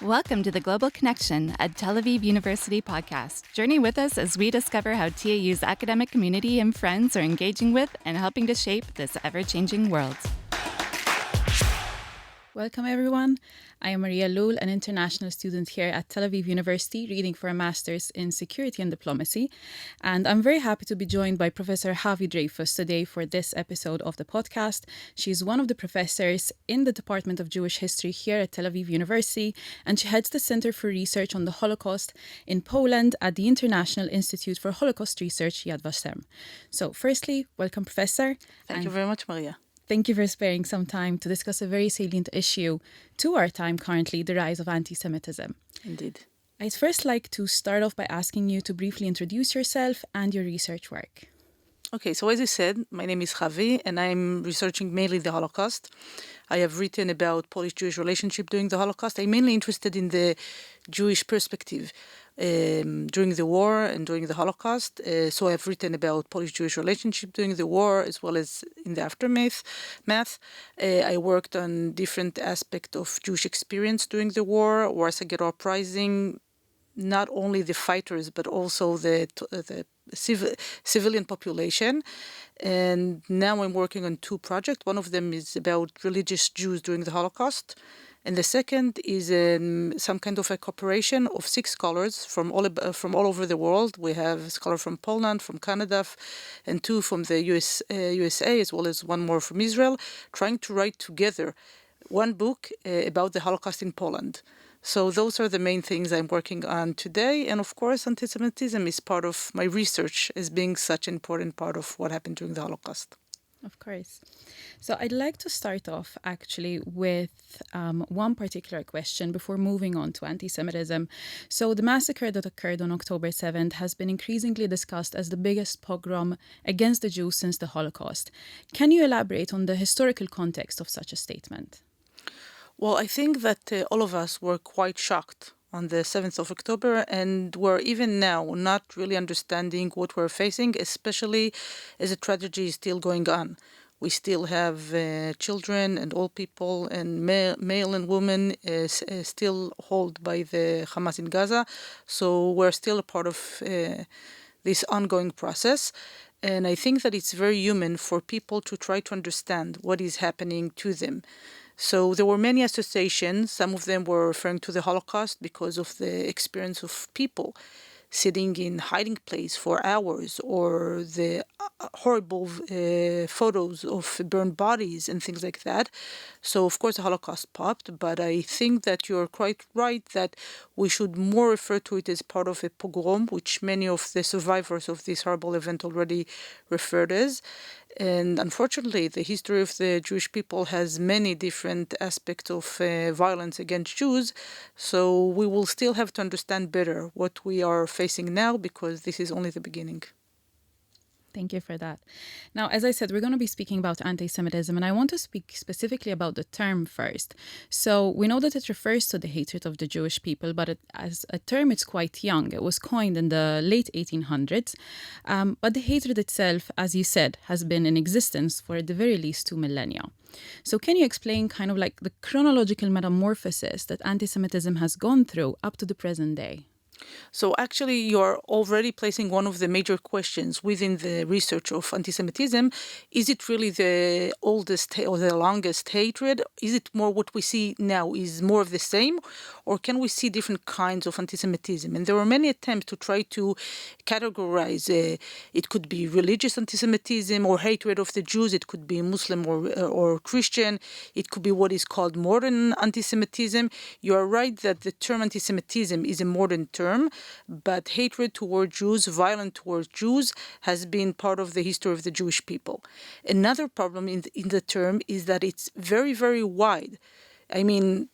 Welcome to the Global Connection, a Tel Aviv University podcast. Journey with us as we discover how TAU's academic community and friends are engaging with and helping to shape this ever-changing world. Welcome, everyone. I am Maria Ellul, an international student here at Tel Aviv University, reading for a master's in security and diplomacy. And I'm very happy to be joined by Professor Havi Dreifuss today for this episode of the podcast. She's one of the professors in the Department of Jewish History here at Tel Aviv University, and she heads the Center for Research on the Holocaust in Poland at the International Institute for Holocaust Research, Yad Vashem. So firstly, welcome, Professor. Thank you very much, Maria. Thank you for sparing some time to discuss a very salient issue to our time currently, the rise of anti-Semitism. Indeed. I'd first like to start off by asking you to briefly introduce yourself and your research work. Okay, so as you said, my name is Havi, and I'm researching mainly the Holocaust. I have written about Polish-Jewish relationship during the Holocaust. I'm mainly interested in the Jewish perspective during the war and during the Holocaust. So I've written about Polish-Jewish relationship during the war as well as in the aftermath. I worked on different aspects of Jewish experience during the war, Warsaw Ghetto Uprising, not only the fighters but also the civilian population. And now I'm working on two projects. One of them is about religious Jews during the Holocaust. And the second is some kind of a cooperation of 6 scholars from all over the world. We have a scholar from Poland, from Canada, and 2 from the USA, as well as 1 more from Israel, trying to write together one book about the Holocaust in Poland. So those are the main things I'm working on today. And of course, antisemitism is part of my research as being such an important part of what happened during the Holocaust. Of course. So I'd like to start off actually with one particular question before moving on to anti-Semitism. So the massacre that occurred on October 7th has been increasingly discussed as the biggest pogrom against the Jews since the Holocaust. Can you elaborate on the historical context of such a statement? Well, I think that all of us were quite shocked on the 7th of October, and we're even now not really understanding what we're facing, especially as the tragedy is still going on. We still have children and old people and male and women still held by the Hamas in Gaza. So we're still a part of this ongoing process. And I think that it's very human for people to try to understand what is happening to them. So there were many associations. Some of them were referring to the Holocaust because of the experience of people sitting in hiding place for hours, or the horrible photos of burned bodies and things like that. So of course the Holocaust popped, but I think that you're quite right that we should more refer to it as part of a pogrom, which many of the survivors of this horrible event already referred as. And unfortunately, the history of the Jewish people has many different aspects of violence against Jews. So we will still have to understand better what we are facing now, because this is only the beginning. Thank you for that. Now, as I said, we're going to be speaking about anti-Semitism, and I want to speak specifically about the term first. So we know that it refers to the hatred of the Jewish people, but as a term, it's quite young. It was coined in the late 1800s. But the hatred itself, as you said, has been in existence for at the very least 2 millennia. So can you explain kind of like the chronological metamorphosis that anti-Semitism has gone through up to the present day? So actually, you're already placing one of the major questions within the research of anti-Semitism. Is it really the oldest or the longest hatred? Is it more what we see now is more of the same? Or can we see different kinds of anti-Semitism? And there were many attempts to try to categorize. It could be religious anti-Semitism or hatred of the Jews. It could be Muslim or Christian. It could be what is called modern anti-Semitism. You are right that the term anti-Semitism is a modern term, but hatred toward Jews, violence towards Jews, has been part of the history of the Jewish people. Another problem in the term is that it's very, very wide. I mean,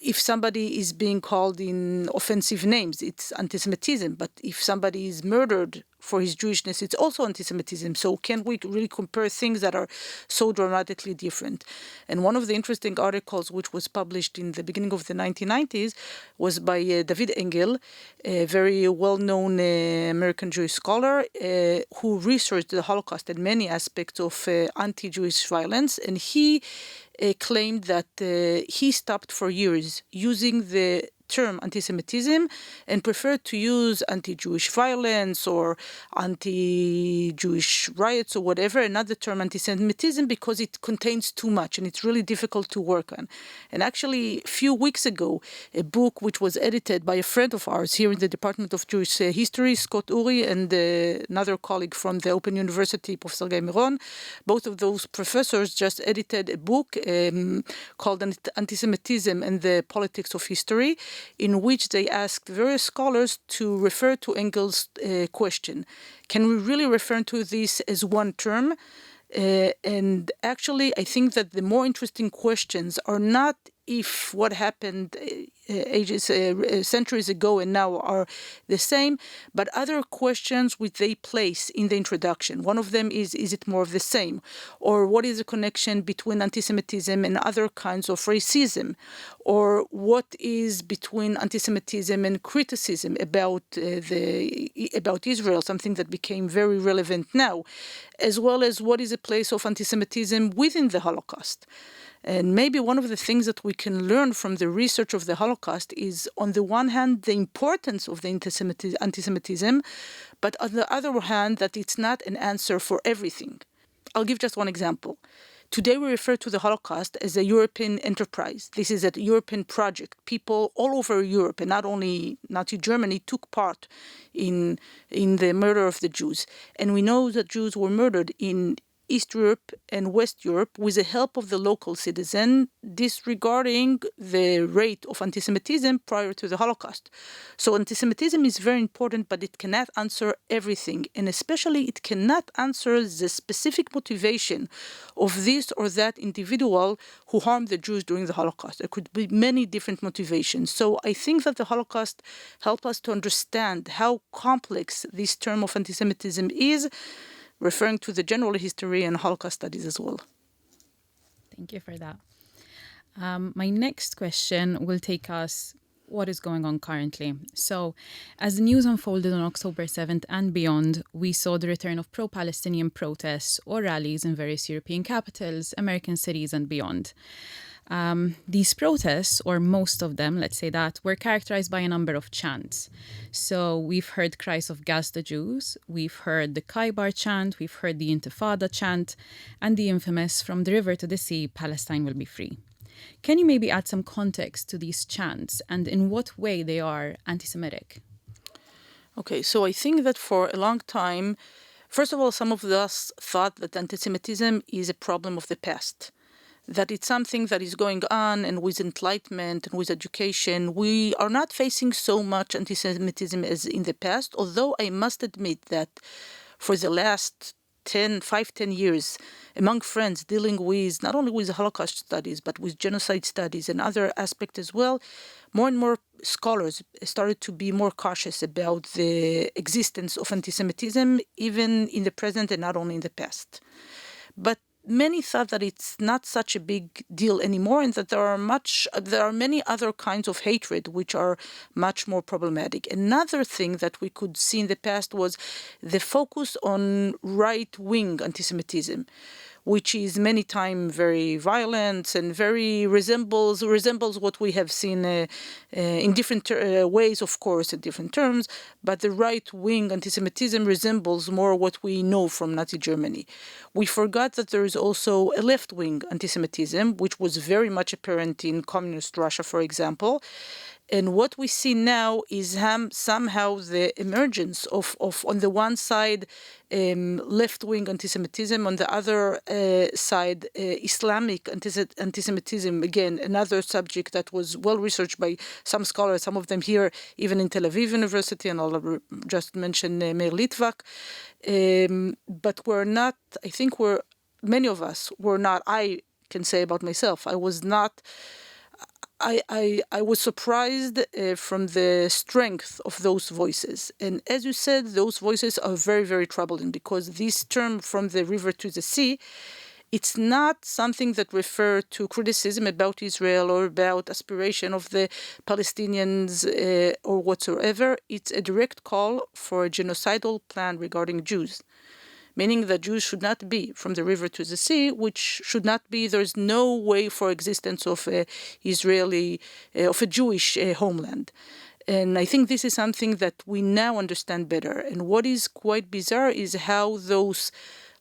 if somebody is being called in offensive names, it's anti-Semitism. But if somebody is murdered for his Jewishness, it's also anti-Semitism. So can we really compare things that are so dramatically different? And one of the interesting articles which was published in the beginning of the 1990s was by David Engel, a very well-known American Jewish scholar who researched the Holocaust and many aspects of anti-Jewish violence. And he claimed that he stopped for years using the term anti-Semitism and prefer to use anti-Jewish violence or anti-Jewish riots or whatever, another term anti-Semitism, because it contains too much and it's really difficult to work on. And actually, a few weeks ago, a book which was edited by a friend of ours here in the Department of Jewish History, Scott Uri, and another colleague from the Open University, Professor Guy Miron, both of those professors just edited a book called Antisemitism and the Politics of History, in which they asked various scholars to refer to Engel's question. Can we really refer to this as one term? And actually, I think that the more interesting questions are not if what happened centuries ago and now are the same, but other questions which they place in the introduction. One of them is it more of the same? Or what is the connection between anti-Semitism and other kinds of racism? Or what is between anti-Semitism and criticism about Israel, something that became very relevant now, as well as what is the place of anti-Semitism within the Holocaust? And maybe one of the things that we can learn from the research of the Holocaust is, on the one hand, the importance of the anti-Semitism, but on the other hand, that it's not an answer for everything. I'll give just one example. Today we refer to the Holocaust as a European enterprise. This is a European project. People all over Europe, and not only Nazi Germany, took part in the murder of the Jews. And we know that Jews were murdered in East Europe and West Europe with the help of the local citizen, disregarding the rate of anti-Semitism prior to the Holocaust. So anti-Semitism is very important, but it cannot answer everything, and especially it cannot answer the specific motivation of this or that individual who harmed the Jews during the Holocaust. There could be many different motivations. So I think that the Holocaust helped us to understand how complex this term of anti-Semitism is, referring to the general history and Holocaust studies as well. Thank you for that. My next question will take us what is going on currently. So, as the news unfolded on October 7th and beyond, we saw the return of pro-Palestinian protests or rallies in various European capitals, American cities, and beyond. These protests, or most of them, let's say that, were characterized by a number of chants. So we've heard cries of "Gas the Jews," we've heard the Kaibar chant, we've heard the Intifada chant, and the infamous "From the river to the sea, Palestine will be free." Can you maybe add some context to these chants and in what way they are anti-Semitic? Okay, so I think that for a long time, first of all, some of us thought that anti-Semitism is a problem of the past, that it's something that is going on, and with enlightenment and with education, we are not facing so much anti-Semitism as in the past, although I must admit that for the last 10 years, among friends dealing with not only with the Holocaust studies, but with genocide studies and other aspects as well, more and more scholars started to be more cautious about the existence of anti-Semitism, even in the present and not only in the past. But many thought that it's not such a big deal anymore, and that there are many other kinds of hatred which are much more problematic. Another thing that we could see in the past was the focus on right-wing anti-Semitism, which is many times very violent and very resembles what we have seen in different ways, of course, in different terms, but the right-wing anti-Semitism resembles more what we know from Nazi Germany. We forgot that there is also a left-wing anti-Semitism, which was very much apparent in communist Russia, for example. And what we see now is somehow the emergence of on the one side, left-wing anti-Semitism, on the other side, Islamic anti-Semitism, again, another subject that was well researched by some scholars, some of them here, even in Tel Aviv University, and I'll just mention Meir Litvak. But many of us were not, I can say about myself, I was not, I was surprised from the strength of those voices. And as you said, those voices are very, very troubling, because this term "from the river to the sea," it's not something that refers to criticism about Israel or about aspiration of the Palestinians or whatsoever. It's a direct call for a genocidal plan regarding Jews. meaning that Jews should not be from the river to the sea, which should not be, there's no way for existence of a Jewish homeland. And I think this is something that we now understand better. And what is quite bizarre is how those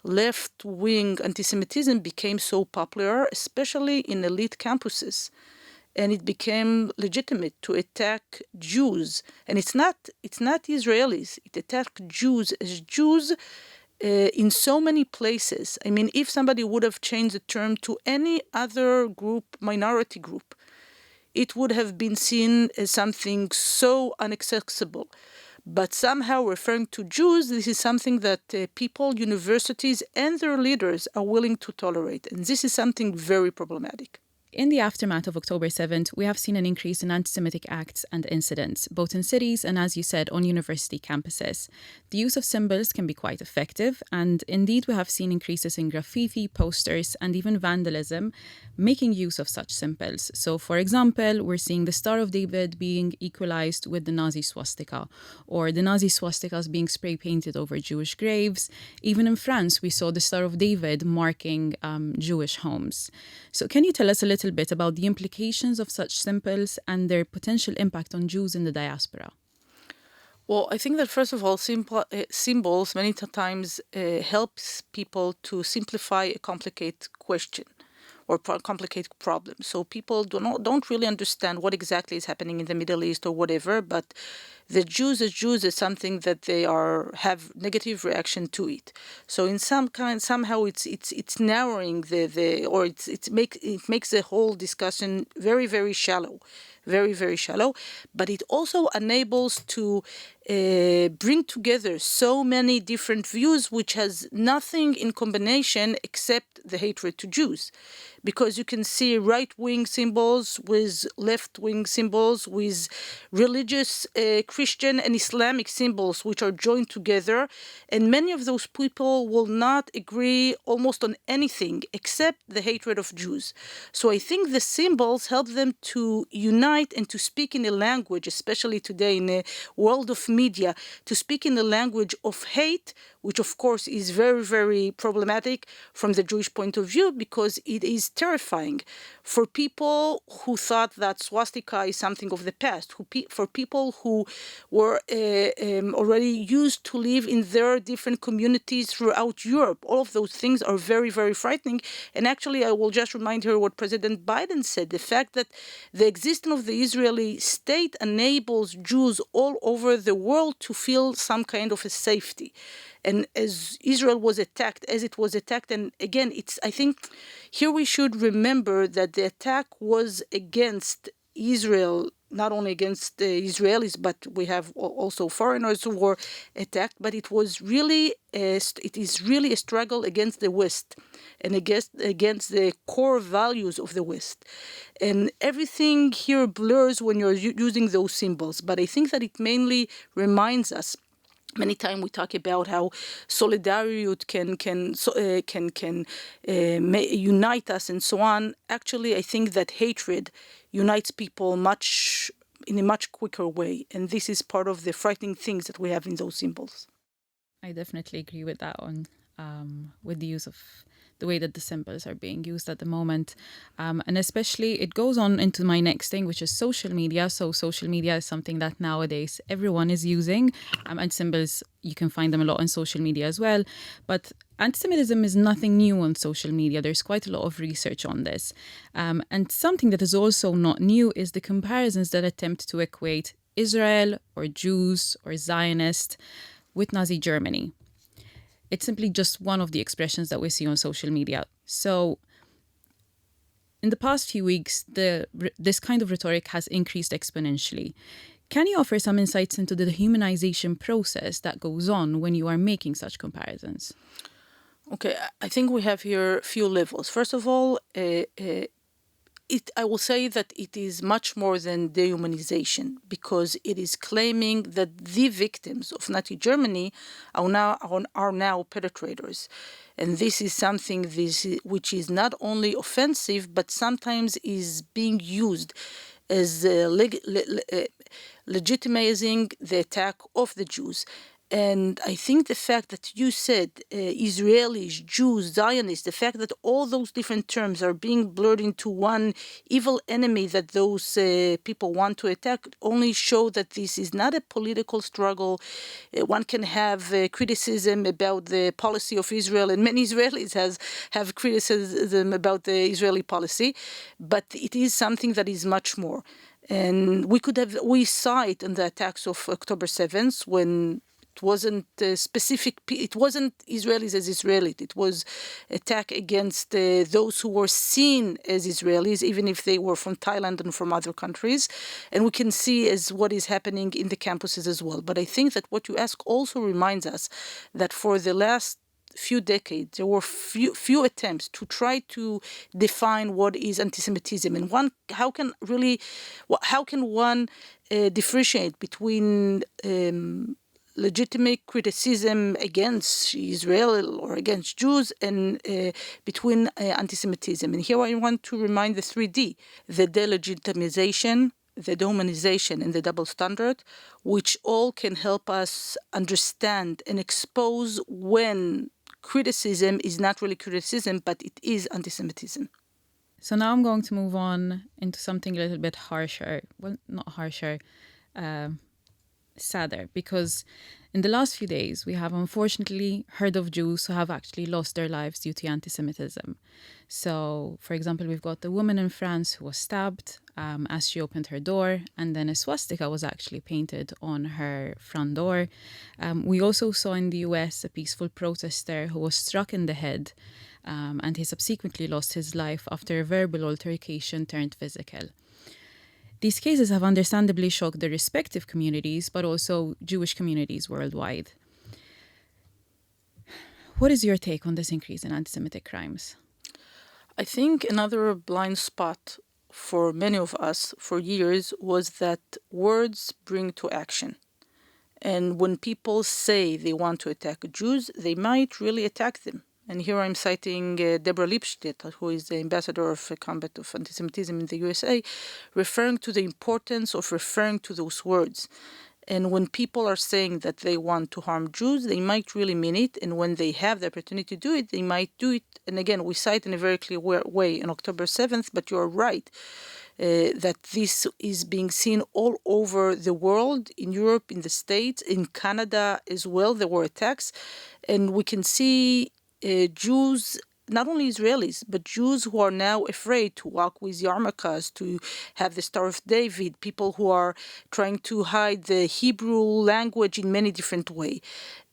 left-wing anti-Semitism became so popular, especially in elite campuses. And it became legitimate to attack Jews. And it's not Israelis. It attacked Jews as Jews in so many places. I mean, if somebody would have changed the term to any other group, minority group, it would have been seen as something so inaccessible. But somehow referring to Jews, this is something that people, universities, and their leaders are willing to tolerate. And this is something very problematic. In the aftermath of October 7th, we have seen an increase in anti-Semitic acts and incidents, both in cities and, as you said, on university campuses. The use of symbols can be quite effective, and indeed we have seen increases in graffiti, posters, and even vandalism, making use of such symbols. So, for example, we're seeing the Star of David being equalized with the Nazi swastika, or the Nazi swastikas being spray-painted over Jewish graves. Even in France, we saw the Star of David marking Jewish homes. So can you tell us a little bit about the implications of such symbols and their potential impact on Jews in the diaspora? Well, I think that first of all, symbols many times helps people to simplify a complicated question or complicated problem. So people don't really understand what exactly is happening in the Middle East or whatever, but the Jews as Jews is something that they have negative reaction to it. So in somehow it's narrowing it makes the whole discussion very, very shallow, very, very shallow. But it also enables to bring together so many different views, which has nothing in combination except the hatred to Jews. Because you can see right-wing symbols with left-wing symbols, with religious Christian and Islamic symbols, which are joined together. And many of those people will not agree almost on anything except the hatred of Jews. So I think the symbols help them to unite and to speak in a language, especially today in a world of media, to speak in the language of hate, which of course is very, very problematic from the Jewish point of view, because it is terrifying for people who thought that swastika is something of the past, for people who were already used to live in their different communities throughout Europe. All of those things are very, very frightening. And actually, I will just remind her what President Biden said, the fact that the existence of the Israeli state enables Jews all over the world to feel some kind of a safety. And as Israel was attacked, and again, I think here we should remember that the attack was against Israel, not only against the Israelis, but we have also foreigners who were attacked. But it is really a struggle against the West and against the core values of the West. And everything here blurs when you're using those symbols. But I think that it mainly reminds us. Many times we talk about how solidarity can unite us and so on. Actually, I think that hatred unites people in a much quicker way, and this is part of the frightening things that we have in those symbols. I definitely agree with that one, with the use of the way that the symbols are being used at the moment. And especially it goes on into my next thing, which is social media. So social media is something that nowadays everyone is using. And symbols, you can find them a lot on social media as well. But anti-Semitism is nothing new on social media. There's quite a lot of research on this. And something that is also not new is the comparisons that attempt to equate Israel or Jews or Zionist with Nazi Germany. It's simply just one of the expressions that we see on social media. So in the past few weeks, this kind of rhetoric has increased exponentially. Can you offer some insights into the dehumanization process that goes on when you are making such comparisons? Okay, I think we have here a few levels. First of all, I will say that it is much more than dehumanization, because it is claiming that the victims of Nazi Germany are now perpetrators. And this is something which is not only offensive, but sometimes is being used as legitimizing the attack of the Jews. And I think the fact that you said Israelis, Jews, Zionists, the fact that all those different terms are being blurred into one evil enemy that those people want to attack only show that this is not a political struggle. One can have criticism about the policy of Israel, and many Israelis have criticism about the Israeli policy, but it is something that is much more. And we saw it in the attacks of October 7th when it wasn't specific. It wasn't Israelis as Israelis. It was attack against those who were seen as Israelis, even if they were from Thailand and from other countries. And we can see as what is happening in the campuses as well. But I think that what you ask also reminds us that for the last few decades, there were few attempts to try to define what is anti-Semitism, and how can one differentiate between legitimate criticism against Israel or against Jews and between anti-Semitism. And here I want to remind the 3D, the delegitimization, the dehumanization, and the double standard, which all can help us understand and expose when criticism is not really criticism, but it is anti-Semitism. So now I'm going to move on into something a little bit harsher. Well, not harsher, sadder, because in the last few days, we have unfortunately heard of Jews who have actually lost their lives due to anti-Semitism. So, for example, we've got the woman in France who was stabbed as she opened her door, and then a swastika was actually painted on her front door. We also saw in the US a peaceful protester who was struck in the head, and he subsequently lost his life after a verbal altercation turned physical. These cases have understandably shocked the respective communities, but also Jewish communities worldwide. What is your take on this increase in anti-Semitic crimes? I think another blind spot for many of us for years was that words bring to action. And when people say they want to attack Jews, they might really attack them. And here I'm citing Deborah Lipstadt, who is the ambassador of combat of anti-Semitism in the USA, referring to the importance of referring to those words. And when people are saying that they want to harm Jews, they might really mean it. And when they have the opportunity to do it, they might do it. And again, we cite in a very clear way on October 7th, but you're right. That this is being seen all over the world, in Europe, in the States, in Canada as well. There were attacks. And we can see Jews, not only Israelis, but Jews who are now afraid to walk with yarmulkes, to have the Star of David, people who are trying to hide the Hebrew language in many different ways.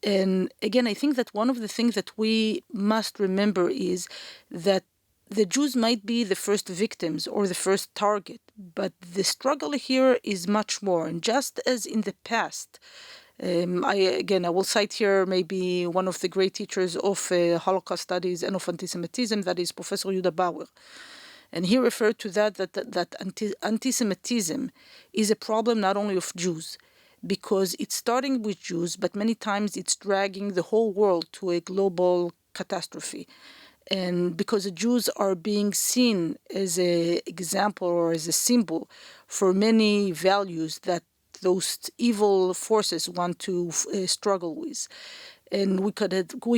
And again, I think that one of the things that we must remember is that the Jews might be the first victims or the first target, but the struggle here is much more. And just as in the past, I will cite here maybe one of the great teachers of Holocaust studies and of anti-Semitism, that is Professor Yuda Bauer. And he referred to that anti-Semitism is a problem not only of Jews, because it's starting with Jews, but many times it's dragging the whole world to a global catastrophe. And because the Jews are being seen as an example or as a symbol for many values that those evil forces want to struggle with. And we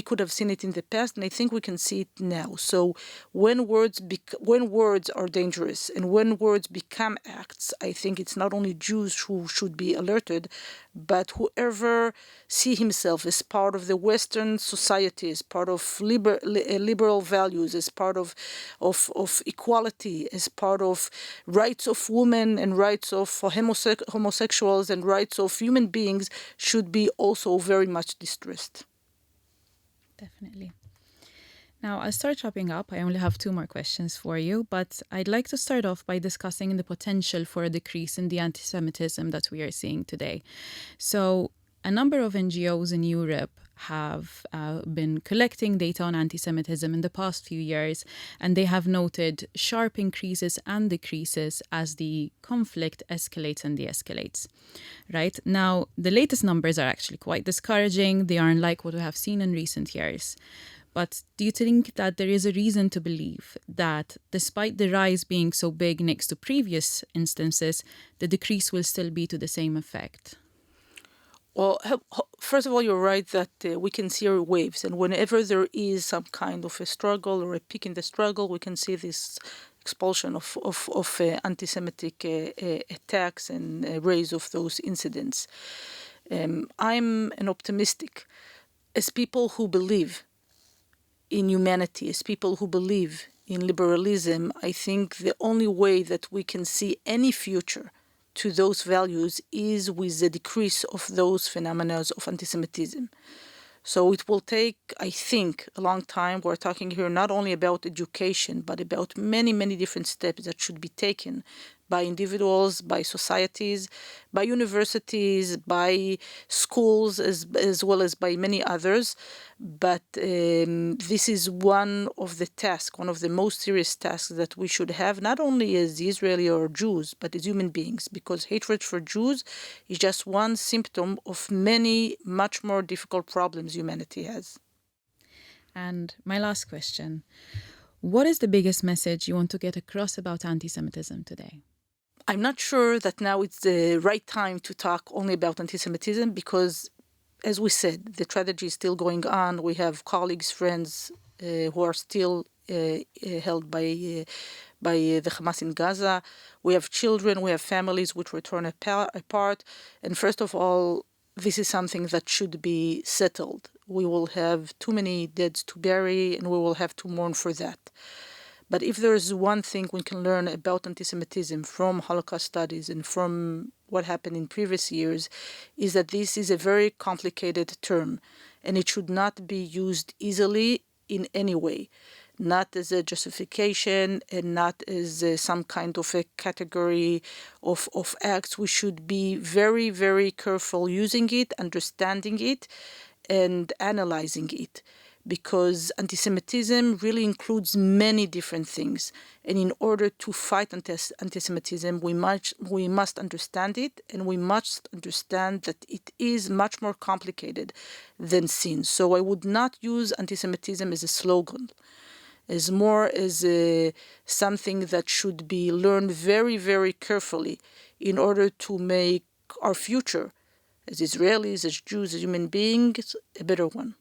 could have seen it in the past, and I think we can see it now. So when words are dangerous and when words become acts, I think it's not only Jews who should be alerted, but whoever see himself as part of the Western society, as part of liberal values, as part of equality, as part of rights of women and rights of homosexuals and rights of human beings, should be also very much distressed. Definitely. Now, I'll start wrapping up. I only have 2 more questions for you, but I'd like to start off by discussing the potential for a decrease in the anti-Semitism that we are seeing today. So, a number of NGOs in Europe have been collecting data on anti-Semitism in the past few years, and they have noted sharp increases and decreases as the conflict escalates and de-escalates. Right? Now, the latest numbers are actually quite discouraging. They aren't like what we have seen in recent years. But do you think that there is a reason to believe that despite the rise being so big next to previous instances, the decrease will still be to the same effect? Well, first of all, you're right that we can see waves, and whenever there is some kind of a struggle or a peak in the struggle, we can see this expulsion of anti-Semitic attacks and rise of those incidents. I'm an optimistic. As people who believe in humanity, as people who believe in liberalism, I think the only way that we can see any future to those values is with the decrease of those phenomena of anti-Semitism. So it will take, I think, a long time. We're talking here not only about education, but about many, many different steps that should be taken by individuals, by societies, by universities, by schools, as well as by many others. But this is one of the tasks, one of the most serious tasks that we should have, not only as Israeli or Jews, but as human beings, because hatred for Jews is just one symptom of many, much more difficult problems humanity has. And my last question, what is the biggest message you want to get across about anti-Semitism today? I'm not sure that now it's the right time to talk only about anti-Semitism because, as we said, the tragedy is still going on. We have colleagues, friends who are still held by the Hamas in Gaza. We have children, we have families which were torn apart. And first of all, this is something that should be settled. We will have too many deads to bury, and we will have to mourn for that. But if there is one thing we can learn about anti-Semitism from Holocaust studies and from what happened in previous years, is that this is a very complicated term, and it should not be used easily in any way, not as a justification and not as some kind of a category of acts. We should be very, very careful using it, understanding it, and analyzing it, because anti-Semitism really includes many different things. And in order to fight anti-Semitism, we must understand it, and we must understand that it is much more complicated than sin. So I would not use anti-Semitism as a slogan, as more as something that should be learned very, very carefully in order to make our future as Israelis, as Jews, as human beings, a better one.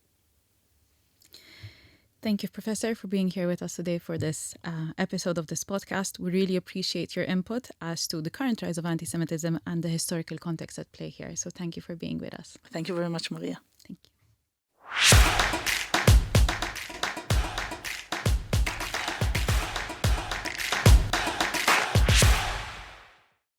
Thank you, Professor, for being here with us today for this episode of this podcast. We really appreciate your input as to the current rise of anti-Semitism and the historical context at play here. So thank you for being with us. Thank you very much, Maria. Thank you.